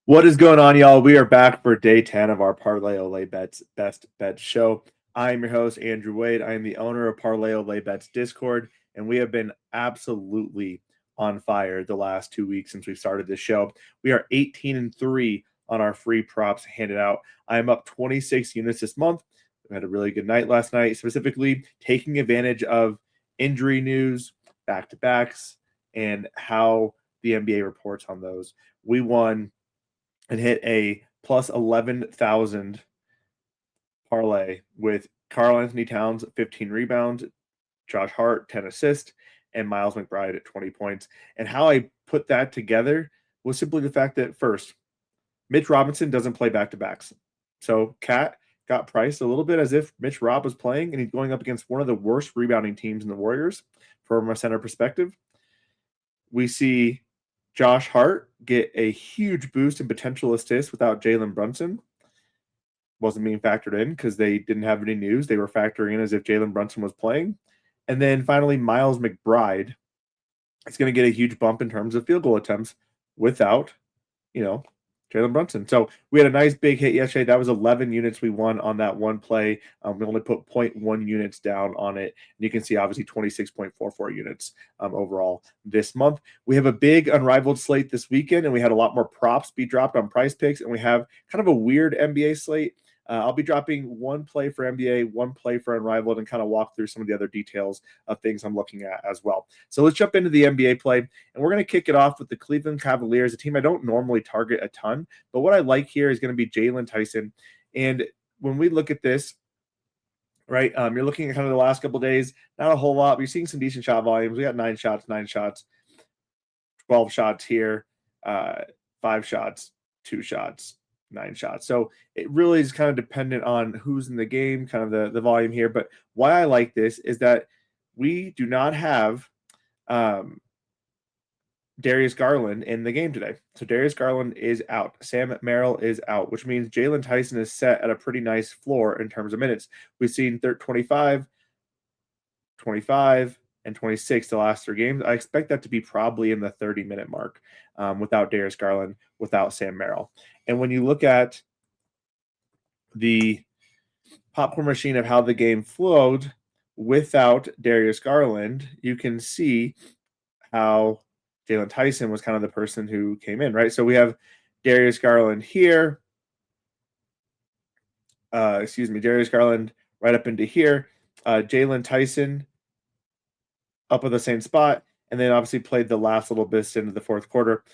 What is going on, y'all? We are back for day 10 of our Parlay Olay Bets Best Bets show. I'm your host, Andrew Wade. I am the owner of Parlay Olay Bets Discord, and we have been absolutely on fire the last 2 weeks since we started this show. We are 18-3 on our free props handed out. I am up 26 units this month. We had a really good night last night, specifically taking advantage of injury news, back-to-backs, and how the NBA reports on those. We won and hit a plus 11,000 parlay with Karl Anthony Towns 15 rebounds, Josh Hart 10 assists, and Miles McBride at 20 points. And how I put that together was simply the fact that first, Mitch Robinson doesn't play back-to-backs. So Cat got priced a little bit as if Mitch Rob was playing, and he's going up against one of the worst rebounding teams in the Warriors from a center perspective. We see Josh Hart get a huge boost in potential assists without Jalen Brunson. Wasn't being factored in because they didn't have any news. They were factoring in as if Jalen Brunson was playing. And then finally, Miles McBride is going to get a huge bump in terms of field goal attempts without, Jalen Brunson. So we had a nice big hit yesterday. That was 11 units we won on that one play. We only put 0.1 units down on it. And you can see obviously 26.44 units overall this month. We have a big unrivaled slate this weekend, and we had a lot more props be dropped on Price Picks, and we have kind of a weird NBA slate. I'll be dropping one play for NBA, one play for Unrivaled, and kind of walk through some of the other details of things I'm looking at as well. So let's jump into the NBA play, and we're going to kick it off with the Cleveland Cavaliers, a team I don't normally target a ton, but what I like here is going to be Jalen Tyson. And when we look at this, right, you're looking at kind of the last couple of days, not a whole lot. We're seeing some decent shot volumes. We got 9 shots, 12 shots here, 5 shots, 2 shots. 9 shots. So it really is kind of dependent on who's in the game, kind of the volume here. But why I like this is that we do not have Darius Garland in the game today. So Darius Garland is out. Sam Merrill is out, which means Jalen Tyson is set at a pretty nice floor in terms of minutes. We've seen 25, 25, and 26 the last 3 games. I expect that to be probably in the 30-minute mark without Darius Garland, without Sam Merrill. And when you look at the popcorn machine of how the game flowed without Darius Garland, you can see how Jalen Tyson was kind of the person who came in, right? So we have Darius Garland here. Darius Garland right up into here. Jalen Tyson up at the same spot, and then obviously played the last little bit into the fourth quarter.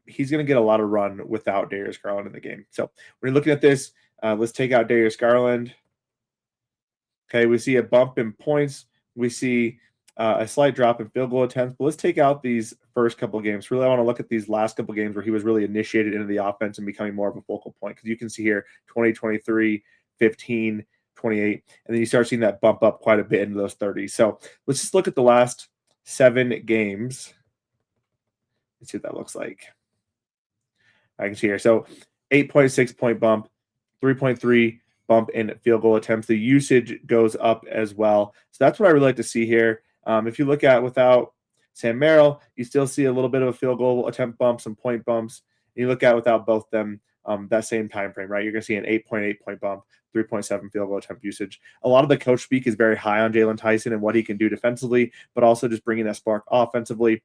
He's going to get a lot of run without Darius Garland in the game. So when you're looking at this, let's take out Darius Garland. Okay, we see a bump in points. We see a slight drop in field goal attempts. But let's take out these first couple of games. Really, I want to look at these last couple of games where he was really initiated into the offense and becoming more of a focal point. Because you can see here 2023, 15, 28, and then you start seeing that bump up quite a bit into those 30s. So let's just look at the last 7 games. Let's see what that looks like. I can see here. So 8.6 point bump, 3.3 bump in field goal attempts. The usage goes up as well. So that's what I really like to see here. If you look at without Sam Merrill, you still see a little bit of a field goal attempt bump, some point bumps. And you look at without both them, that same time frame, right? You're going to see an 8.8 point bump, 3.7 field goal attempt usage. A lot of the coach speak is very high on Jalen Tyson and what he can do defensively, but also just bringing that spark offensively.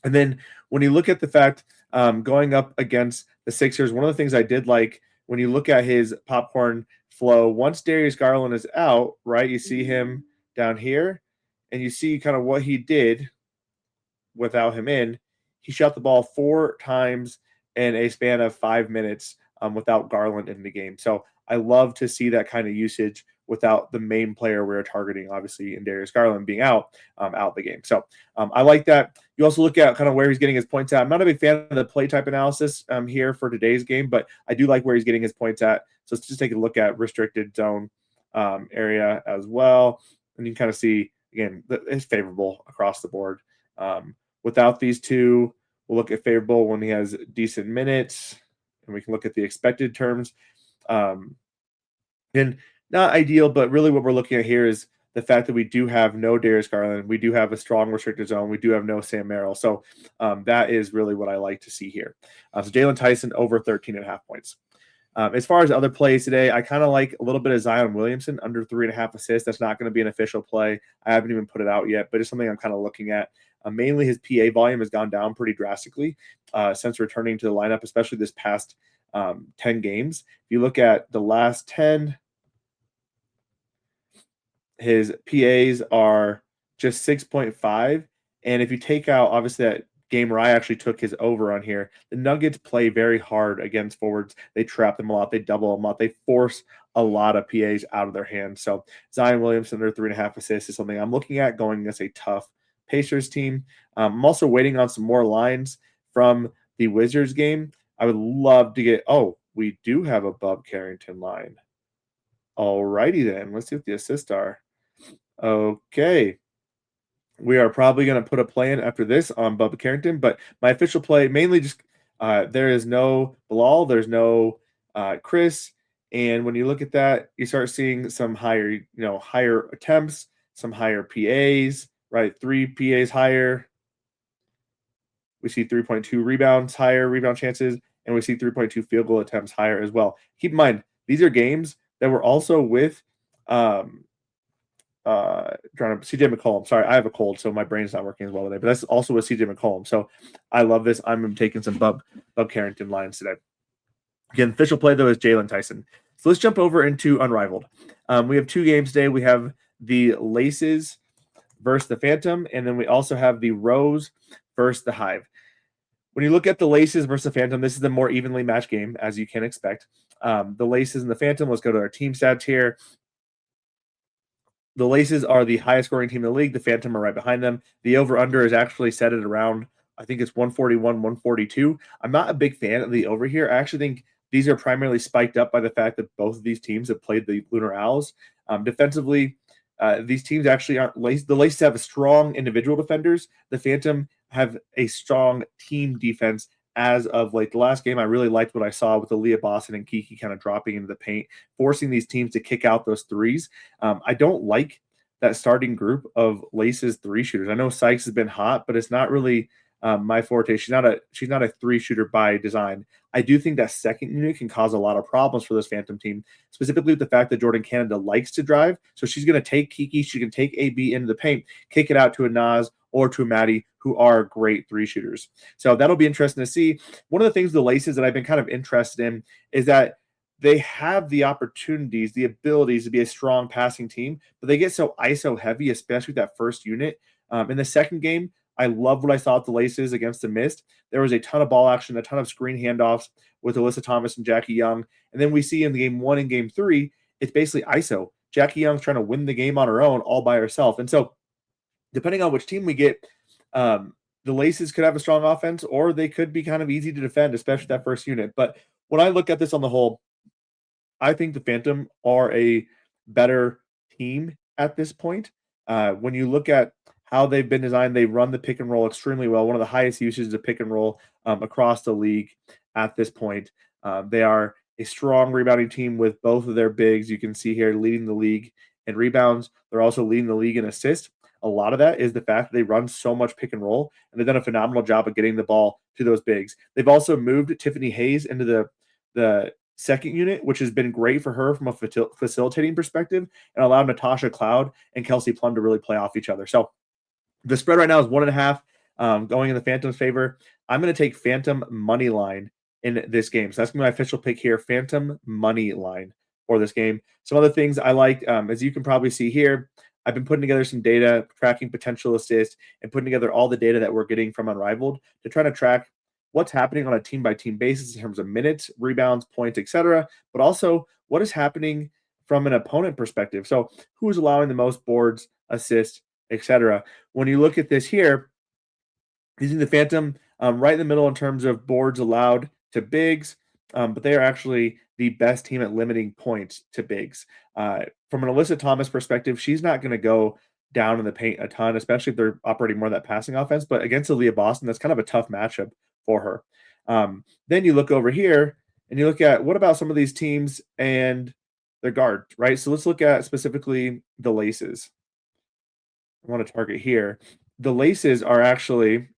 And then when you look at the fact going up against the Sixers, one of the things I did like when you look at his popcorn flow, once Darius Garland is out, right, you see him down here, and you see kind of what he did without him in. He shot the ball 4 times in a span of 5 minutes without Garland in the game. So I love to see that kind of usage without the main player we're targeting, obviously, in Darius Garland being out the game. So I like that. You also look at kind of where he's getting his points at. I'm not a big fan of the play type analysis here for today's game, but I do like where he's getting his points at. So let's just take a look at restricted zone area as well. And you can kind of see, again, it's favorable across the board. Without these two, we'll look at favorable when he has decent minutes, and we can look at the expected terms. And not ideal, but really what we're looking at here is the fact that we do have no Darius Garland, we do have a strong restricted zone, we do have no Sam Merrill. So that is really what I like to see here. So Jalen Tyson over 13.5 points. As far as other plays today, I kind of like a little bit of Zion Williamson under 3.5 assists. That's not going to be an official play. I haven't even put it out yet, but it's something I'm kind of looking at. Mainly his PA volume has gone down pretty drastically since returning to the lineup, especially this past 10 games. If you look at the last 10, his PAs are just 6.5. And if you take out, obviously, that game where I actually took his over on here, the Nuggets play very hard against forwards. They trap them a lot. They double them a lot. They force a lot of PAs out of their hands. So Zion Williamson under 3.5 assists is something I'm looking at going against a tough Pacers team. I'm also waiting on some more lines from the Wizards game. I would love to get, we do have a Bub Carrington line. All righty then. Let's see what the assists are. Okay. We are probably going to put a play in after this on Bubba Carrington, but my official play mainly just there is no Bilal, there's no Chris, and when you look at that, you start seeing some higher attempts, some higher PAs, right? 3 PAs higher. We see 3.2 rebounds higher, rebound chances, and we see 3.2 field goal attempts higher as well. Keep in mind, these are games that were also with CJ McCollum. Sorry, I have a cold, so my brain's not working as well today. But that's also with CJ McCollum. So I love this. I'm taking some Bub Carrington lines today. Again, official play though is Jalen Tyson. So let's jump over into Unrivaled. We have 2 games today. We have the Laces versus the Phantom, and then we also have the Rose versus the Hive. When you look at the Laces versus the Phantom, this is the more evenly matched game, as you can expect. The Laces and the Phantom, let's go to our team stats here. The Laces are the highest scoring team in the league. The Phantom are right behind them. The over-under is actually set at around, I think it's 141, 142. I'm not a big fan of the over here. I actually think these are primarily spiked up by the fact that both of these teams have played the Lunar Owls. Defensively, these teams actually aren't laced. The Laces have strong individual defenders. The Phantom have a strong team defense. As of like the last game, I really liked what I saw with Aaliyah Boston and Kiki kind of dropping into the paint, forcing these teams to kick out those threes. I don't like that starting group of Laces 3 shooters. I know Sykes has been hot, but it's not really my forte. She's not a 3 shooter by design. I do think that second unit can cause a lot of problems for this Phantom team, specifically with the fact that Jordan Canada likes to drive. So she's going to take Kiki, she can take AB into the paint, kick it out to a Nas or to a Maddie, who are great 3 shooters. So that'll be interesting to see. One of the things the Laces that I've been kind of interested in is that they have the opportunities, the abilities to be a strong passing team, but they get so ISO heavy, especially with that first unit. In the second game, I love what I saw at the Laces against the Mist. There was a ton of ball action, a ton of screen handoffs with Alyssa Thomas and Jackie Young. And then we see in game 1 and game 3, it's basically ISO. Jackie Young's trying to win the game on her own all by herself. And so depending on which team we get, the Laces could have a strong offense, or they could be kind of easy to defend, especially that first unit. But when I look at this on the whole, I think the Phantom are a better team at this point. When you look at how they've been designed, they run the pick and roll extremely well. One of the highest usages of pick and roll across the league at this point. They are a strong rebounding team with both of their bigs. You can see here leading the league in rebounds. They're also leading the league in assists. A lot of that is the fact that they run so much pick and roll, and they've done a phenomenal job of getting the ball to those bigs. They've also moved Tiffany Hayes into the second unit, which has been great for her from a facilitating perspective, and allowed Natasha Cloud and Kelsey Plum to really play off each other. So the spread right now is 1.5, going in the Phantom's favor. I'm going to take Phantom money line in this game. So that's going to be my official pick here, Phantom money line for this game. Some other things I like, as you can probably see here, I've been putting together some data, tracking potential assists, and putting together all the data that we're getting from Unrivaled to try to track what's happening on a team-by-team basis in terms of minutes, rebounds, points, etc., but also what is happening from an opponent perspective. So who is allowing the most boards, assists, etc. When you look at this here, using the Phantom right in the middle in terms of boards allowed to bigs, but they are actually the best team at limiting points to bigs. From an Alyssa Thomas perspective, she's not going to go down in the paint a ton, especially if they're operating more of that passing offense. But against Aaliyah Boston, that's kind of a tough matchup for her. Then you look over here and you look at what about some of these teams and their guards, right? So let's look at specifically the Laces. I want to target here. The laces are actually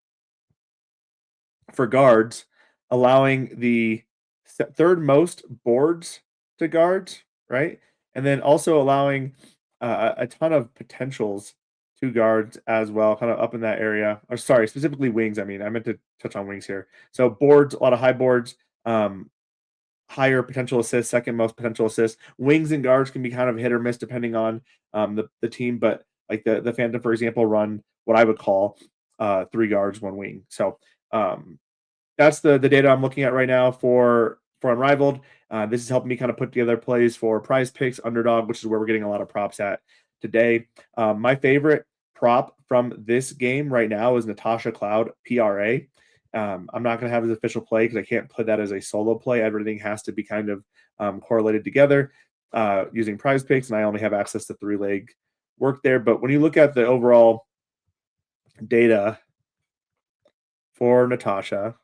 for guards, allowing the third most boards to guards, right? And then also allowing a ton of potentials to guards as well, kind of up in that area. Or sorry, specifically wings. I mean, I meant to touch on wings here. So boards, a lot of high boards, higher potential assists, second most potential assists. Wings and guards can be kind of hit or miss depending on the team, but like the Phantom, for example, run what I would call three guards, one wing. So um, that's the data I'm looking at right now for Unrivaled. This is helping me kind of put together plays for Prize Picks, Underdog, which is where we're getting a lot of props at today. My favorite prop from this game right now is Natasha Cloud PRA. I'm not going to have his official play because I can't put that as a solo play. Everything has to be kind of correlated together using Prize Picks, and I only have access to 3-leg work there. But when you look at the overall data for Natasha,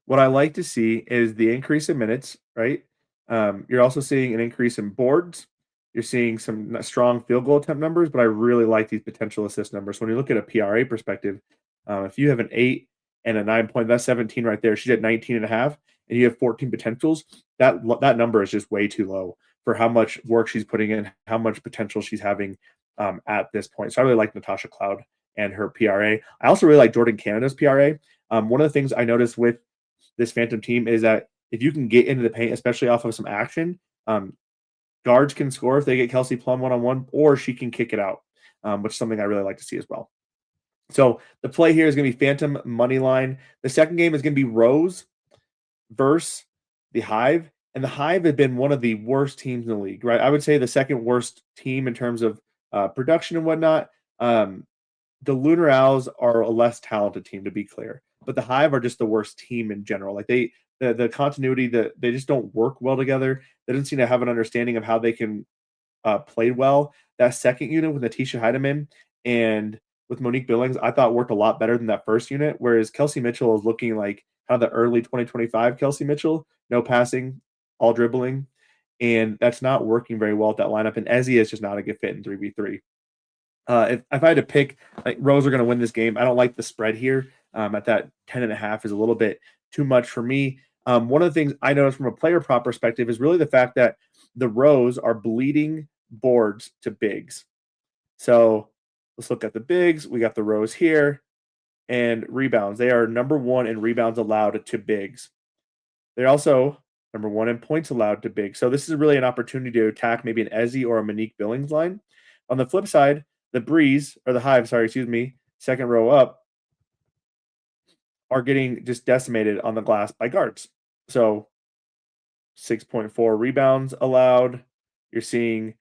what I like to see is the increase in minutes, right? You're also seeing an increase in boards. You're seeing some strong field goal attempt numbers, but I really like these potential assist numbers. So when you look at a PRA perspective, if you have an 8 and a 9 point, that's 17 right there. She's at 19 and a half, and you have 14 potentials. That number is just way too low for how much work she's putting in, how much potential she's having at this point. So I really like Natasha Cloud and her PRA. I also really like Jordan Canada's PRA. One of the things I noticed with this Phantom team is that if you can get into the paint, especially off of some action, guards can score if they get Kelsey Plum one-on-one, or she can kick it out, which is something I really like to see as well. So the play here is going to be Phantom money line. The second game is going to be Rose versus the Hive. And the Hive have been one of the worst teams in the league, right? I would say the second worst team in terms of production and whatnot. The Lunar Owls are a less talented team, to be clear, but the Hive are just the worst team in general. Like the continuity, they just don't work well together. They don't seem to have an understanding of how they can play well. That second unit with Natisha Heidemann and with Monique Billings, I thought worked a lot better than that first unit. Whereas Kelsey Mitchell is looking like kind of the early 2025 Kelsey Mitchell, no passing, all dribbling, and that's not working very well with that lineup. And Ezzy is just not a good fit in 3v3. If I had to pick, like Rose are going to win this game. I don't like the spread here. At that 10.5 is a little bit too much for me. One of the things I noticed from a player prop perspective is really the fact that the Rose are bleeding boards to bigs. So let's look at the bigs. We got the Rose here and rebounds. They are number one in rebounds allowed to bigs. They're also number one in points allowed to bigs. So this is really an opportunity to attack maybe an Ezzy or a Monique Billings line. On the flip side, the Breeze, or the Hive, sorry, excuse me, second row up, are getting just decimated on the glass by guards. So 6.4 rebounds allowed. You're seeing,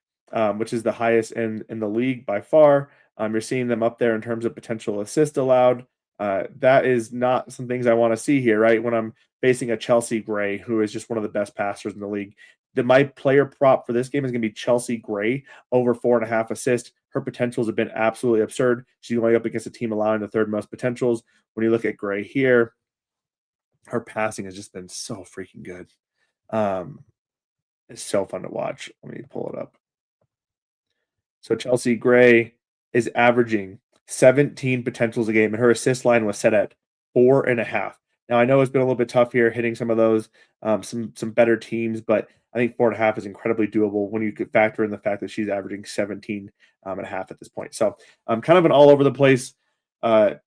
which is the highest in the league by far. You're seeing them up there in terms of potential assist allowed. That is not some things I want to see here, right? When I'm facing a Chelsea Gray, who is just one of the best passers in the league. My player prop for this game is going to be Chelsea Gray over 4.5 assists. Her potentials have been absolutely absurd. She's going up against a team allowing the third most potentials. When you look at Gray here, her passing has just been so freaking good. It's so fun to watch. Let me pull it up. So Chelsea Gray is averaging 17 potentials a game, and her assist line was set at 4.5. Now I know it's been a little bit tough here hitting some of those, some better teams, but I think 4.5 is incredibly doable when you could factor in the fact that she's averaging 17 and a half at this point. So kind of an all over the place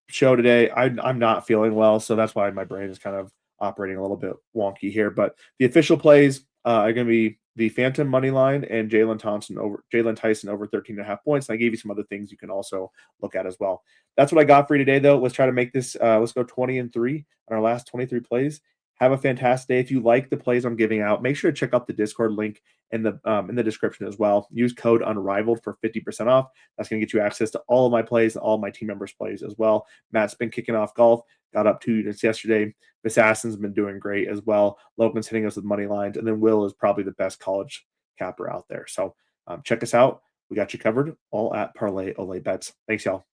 show today. I'm not feeling well, so that's why my brain is kind of operating a little bit wonky here. But the official plays are going to be the Phantom money line and Jalen Tyson over 13.5 points. And I gave you some other things you can also look at as well. That's what I got for you today, though. Let's try to make this. Let's go 20-3 on our last 23 plays. Have a fantastic day. If you like the plays I'm giving out, make sure to check out the Discord link in the description as well. Use code Unrivaled for 50% off. That's going to get you access to all of my plays and all of my team members' plays as well. Matt's been kicking off golf. Got up 2 units yesterday. Assassin's been doing great as well. Logan's hitting us with money lines. And then Will is probably the best college capper out there. So check us out. We got you covered all at Parlay Olay Bets. Thanks, y'all.